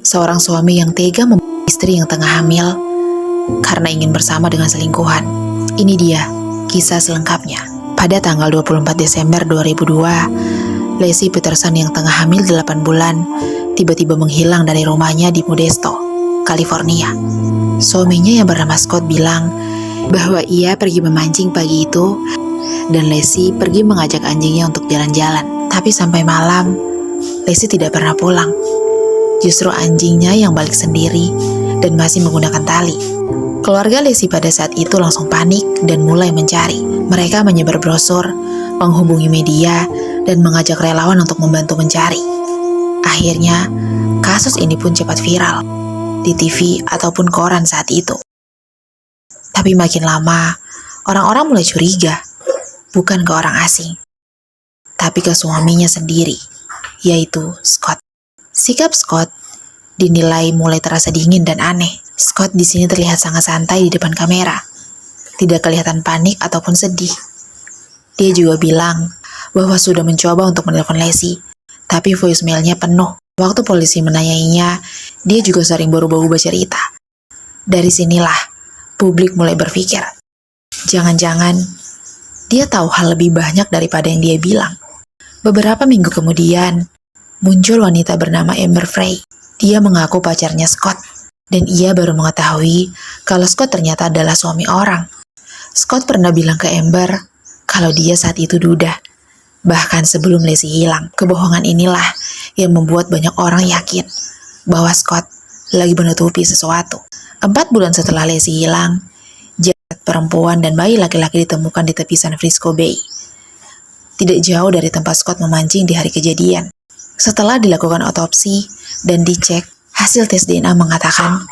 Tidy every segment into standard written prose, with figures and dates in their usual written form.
seorang suami yang tega membunuh istri yang tengah hamil karena ingin bersama dengan selingkuhan. Ini dia kisah selengkapnya. Pada tanggal 24 Desember 2002, Laci Peterson yang tengah hamil 8 bulan tiba-tiba menghilang dari rumahnya di Modesto, California. Suaminya yang bernama Scott bilang bahwa ia pergi memancing pagi itu dan Laci pergi mengajak anjingnya untuk jalan-jalan. Tapi sampai malam, Laci tidak pernah pulang. Justru anjingnya yang balik sendiri dan masih menggunakan tali. Keluarga Laci pada saat itu langsung panik dan mulai mencari. Mereka menyebar brosur, menghubungi media, dan mengajak relawan untuk membantu mencari. Akhirnya, kasus ini pun cepat viral di TV ataupun koran saat itu. Tapi makin lama, orang-orang mulai curiga, bukan ke orang asing, tapi ke suaminya sendiri, yaitu Scott. Sikap Scott dinilai mulai terasa dingin dan aneh. Scott di sini terlihat sangat santai di depan kamera, tidak kelihatan panik ataupun sedih. Dia juga bilang bahwa sudah mencoba untuk menelpon Laci, tapi voicemailnya penuh. Waktu polisi menanyainya, dia juga sering baru-baru bercerita. Dari sinilah publik mulai berpikir, jangan-jangan dia tahu hal lebih banyak daripada yang dia bilang. Beberapa minggu kemudian, muncul wanita bernama Amber Frey. Dia mengaku pacarnya Scott, dan ia baru mengetahui kalau Scott ternyata adalah suami orang. Scott pernah bilang ke Amber kalau dia saat itu duda, bahkan sebelum Laci hilang. Kebohongan inilah yang membuat banyak orang yakin bahwa Scott lagi menutupi sesuatu. 4 bulan setelah Laci hilang, jasad perempuan dan bayi laki-laki ditemukan di tepi San Francisco Bay, tidak jauh dari tempat Scott memancing di hari kejadian. Setelah dilakukan otopsi dan dicek, hasil tes DNA mengatakan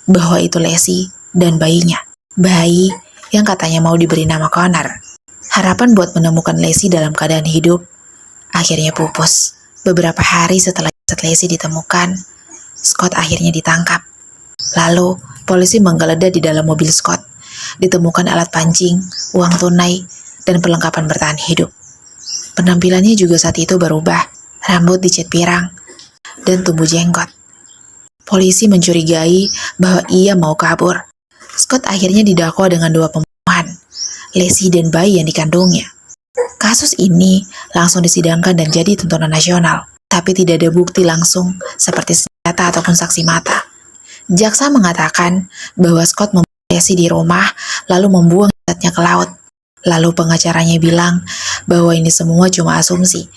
bahwa itu Laci dan bayinya. Bayi yang katanya mau diberi nama Connor. Harapan buat menemukan Laci dalam keadaan hidup akhirnya pupus. Beberapa hari setelah jasad Laci ditemukan, Scott akhirnya ditangkap. Lalu, polisi menggeledah di dalam mobil Scott. Ditemukan alat pancing, uang tunai, dan perlengkapan bertahan hidup. Penampilannya juga saat itu berubah. Rambut dicat pirang, dan tumbuh jenggot. Polisi mencurigai bahwa ia mau kabur. Scott akhirnya didakwa dengan 2 pembunuhan, Laci dan bayi yang dikandungnya. Kasus ini langsung disidangkan dan jadi tontonan nasional, tapi tidak ada bukti langsung seperti senjata ataupun saksi mata. Jaksa mengatakan bahwa Scott membunuh Laci di rumah lalu membuang jasadnya ke laut. Lalu pengacaranya bilang bahwa ini semua cuma asumsi.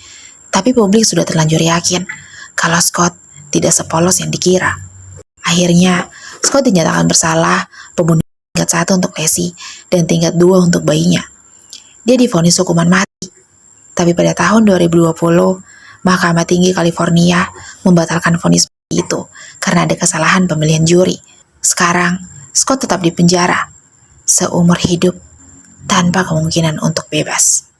Tapi publik sudah terlanjur yakin kalau Scott tidak sepolos yang dikira. Akhirnya, Scott dinyatakan bersalah pembunuhan tingkat 1 untuk Laci dan tingkat 2 untuk bayinya. Dia divonis hukuman mati. Tapi pada tahun 2020, Mahkamah Tinggi California membatalkan vonis itu karena ada kesalahan pemilihan juri. Sekarang, Scott tetap di penjara seumur hidup tanpa kemungkinan untuk bebas.